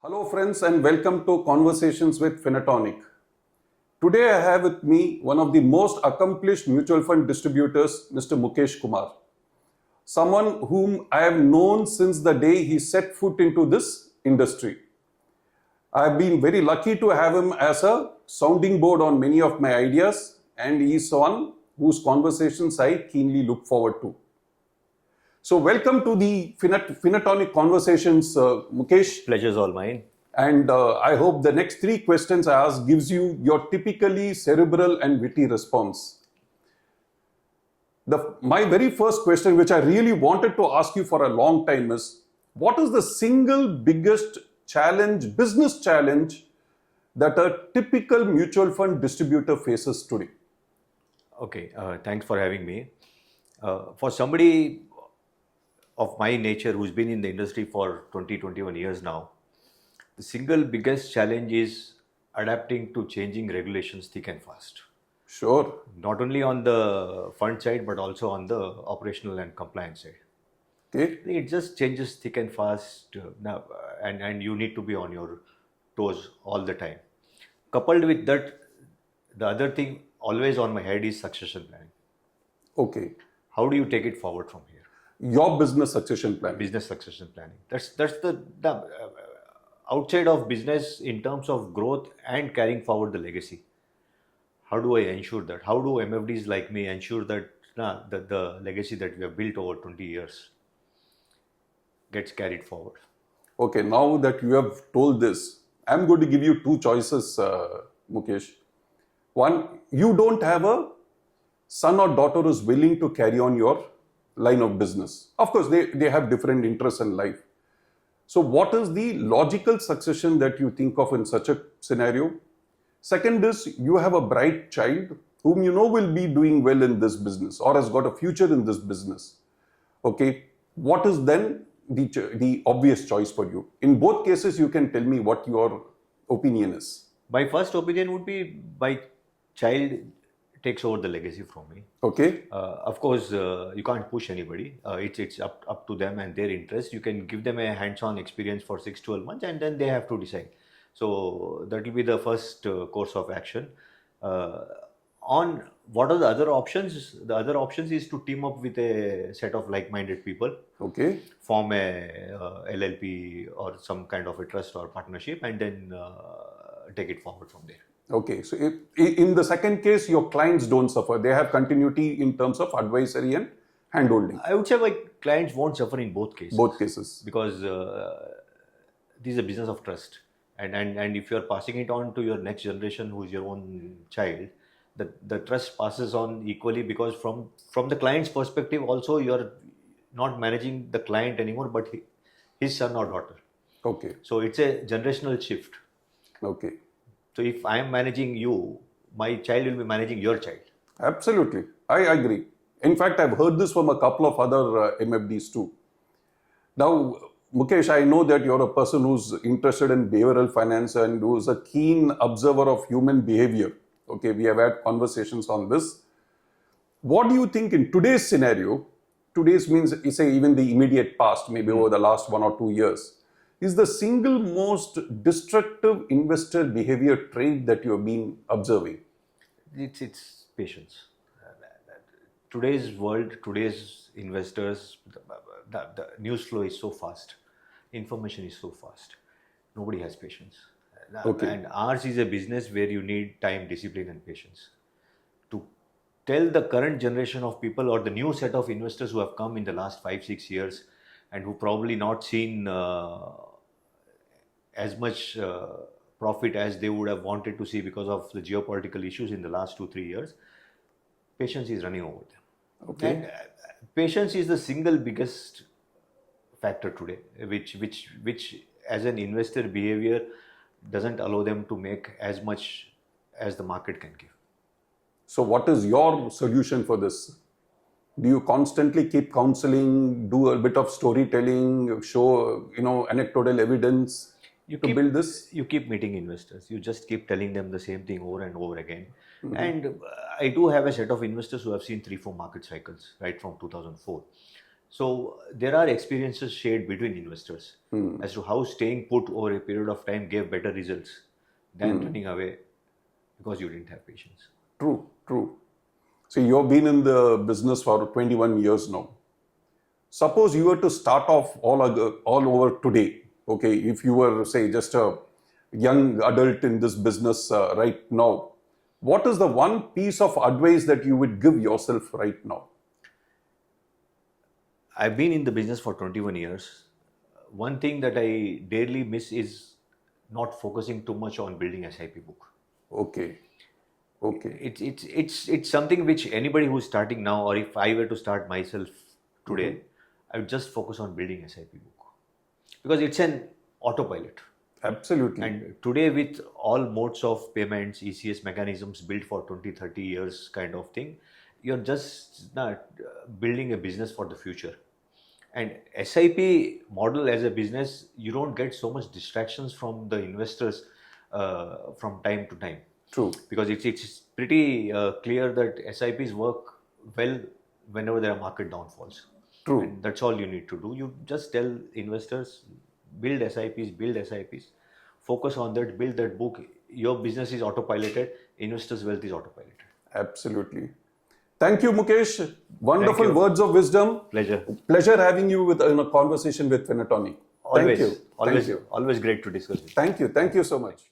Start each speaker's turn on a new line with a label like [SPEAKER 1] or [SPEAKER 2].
[SPEAKER 1] Hello friends and welcome to Conversations with Finatoniq. Today I have with me one of the most accomplished mutual fund distributors, Mr. Mukesh Kumar. Someone whom I have known since the day he set foot into this industry. I have been very lucky to have him as a sounding board on many of my ideas, and he is one whose conversations I keenly look forward to. So welcome to the Finatonic Conversations, Mukesh.
[SPEAKER 2] Pleasure's all mine.
[SPEAKER 1] And I hope the next three questions I ask gives you your typically cerebral and witty response. My very first question, which I really wanted to ask you for a long time, is what is the single biggest challenge, business challenge, that a typical mutual fund distributor faces today?
[SPEAKER 2] Okay, thanks for having me. For somebody of my nature who's been in the industry for 21 years now, the single biggest challenge is adapting to changing regulations thick and fast.
[SPEAKER 1] Sure.
[SPEAKER 2] Not only on the fund side, but also on the operational and compliance side.
[SPEAKER 1] Okay.
[SPEAKER 2] It just changes thick and fast now, and you need to be on your toes all the time. Coupled with that, the other thing always on my head is succession planning.
[SPEAKER 1] Okay.
[SPEAKER 2] How do you take it forward from here?
[SPEAKER 1] Your business succession plan.
[SPEAKER 2] Business succession planning. That's the outside of business in terms of growth and carrying forward the legacy. How do I ensure that? How do MFDs like me ensure that the legacy that we have built over 20 years gets carried forward?
[SPEAKER 1] Okay, now that you have told this, I'm going to give you two choices, Mukesh. One, you don't have a son or daughter who's willing to carry on your line of business. Of course, they have different interests in life. So what is the logical succession that you think of in such a scenario? Second is, you have a bright child whom you know will be doing well in this business or has got a future in this business. Okay, what is then the obvious choice for you? In both cases, you can tell me what your opinion is.
[SPEAKER 2] My first opinion would be my child takes over the legacy from me.
[SPEAKER 1] Okay.
[SPEAKER 2] Of course, you can't push anybody. It's up to them and their interest. You can give them a hands-on experience for 6-12 months and then they have to decide. So that will be the first course of action. On what are the other options? The other options is to team up with a set of like-minded people.
[SPEAKER 1] Okay.
[SPEAKER 2] Form a LLP or some kind of a trust or partnership and then take it forward from there.
[SPEAKER 1] Okay, so in the second case, your clients don't suffer. They have continuity in terms of advisory and handholding.
[SPEAKER 2] I would say my clients won't suffer in both cases.
[SPEAKER 1] Both cases.
[SPEAKER 2] Because this is a business of trust. And if you're passing it on to your next generation, who's your own child, the trust passes on equally, because from the client's perspective also, you're not managing the client anymore, but his son or daughter.
[SPEAKER 1] Okay.
[SPEAKER 2] So it's a generational shift.
[SPEAKER 1] Okay.
[SPEAKER 2] So if I am managing you, my child will be managing your child.
[SPEAKER 1] Absolutely. I agree. In fact, I've heard this from a couple of other MFDs too. Now, Mukesh, I know that you're a person who's interested in behavioral finance and who's a keen observer of human behavior. Okay, we have had conversations on this. What do you think in today's scenario, today's means, say, even the immediate past, maybe over the last 1 or 2 years, is the single most destructive investor behavior trait that you have been observing?
[SPEAKER 2] It's patience. Today's world, today's investors, the news flow is so fast. Information is so fast. Nobody has patience.
[SPEAKER 1] Okay.
[SPEAKER 2] And ours is a business where you need time, discipline and patience. To tell the current generation of people or the new set of investors who have come in the last 5-6 years and who probably not seen as much profit as they would have wanted to see because of the geopolitical issues in the last 2-3 years, patience is running over them.
[SPEAKER 1] Okay.
[SPEAKER 2] And patience is the single biggest factor today, which as an investor behavior doesn't allow them to make as much as the market can give.
[SPEAKER 1] So what is your solution for this? Do you constantly keep counseling, do a bit of storytelling, show, anecdotal evidence to build this?
[SPEAKER 2] You keep meeting investors. You just keep telling them the same thing over and over again. Mm-hmm. And I do have a set of investors who have seen 3-4 market cycles right from 2004. So there are experiences shared between investors as to how staying put over a period of time gave better results than running away because you didn't have patience.
[SPEAKER 1] True, true. See, you've been in the business for 21 years now. Suppose you were to start off all over today, okay, if you were, say, just a young adult in this business right now, what is the one piece of advice that you would give yourself right now?
[SPEAKER 2] I've been in the business for 21 years. One thing that I dearly miss is not focusing too much on building SIP book.
[SPEAKER 1] Okay, okay,
[SPEAKER 2] It's something which anybody who's starting now, or if I were to start myself today, I would just focus on building SIP book because it's an autopilot.
[SPEAKER 1] absolutely.
[SPEAKER 2] And today, with all modes of payments, ECS mechanisms built for 20, 30 years kind of thing, you're just not building a business for the future. And SIP model as a business, you don't get so much distractions from the investors from time to time.
[SPEAKER 1] True.
[SPEAKER 2] Because it's pretty clear that SIPs work well whenever there are market downfalls.
[SPEAKER 1] True.
[SPEAKER 2] And that's all you need to do. You just tell investors, build SIPs, focus on that, build that book. Your business is autopiloted, investors' wealth is autopiloted.
[SPEAKER 1] Absolutely. Thank you, Mukesh. Wonderful
[SPEAKER 2] Thank you.
[SPEAKER 1] words of wisdom.
[SPEAKER 2] Pleasure.
[SPEAKER 1] Pleasure having you in a conversation with Finatoniq. Thank you.
[SPEAKER 2] Always,
[SPEAKER 1] Thank you.
[SPEAKER 2] always great to discuss it.
[SPEAKER 1] Thank you. Thank you so much.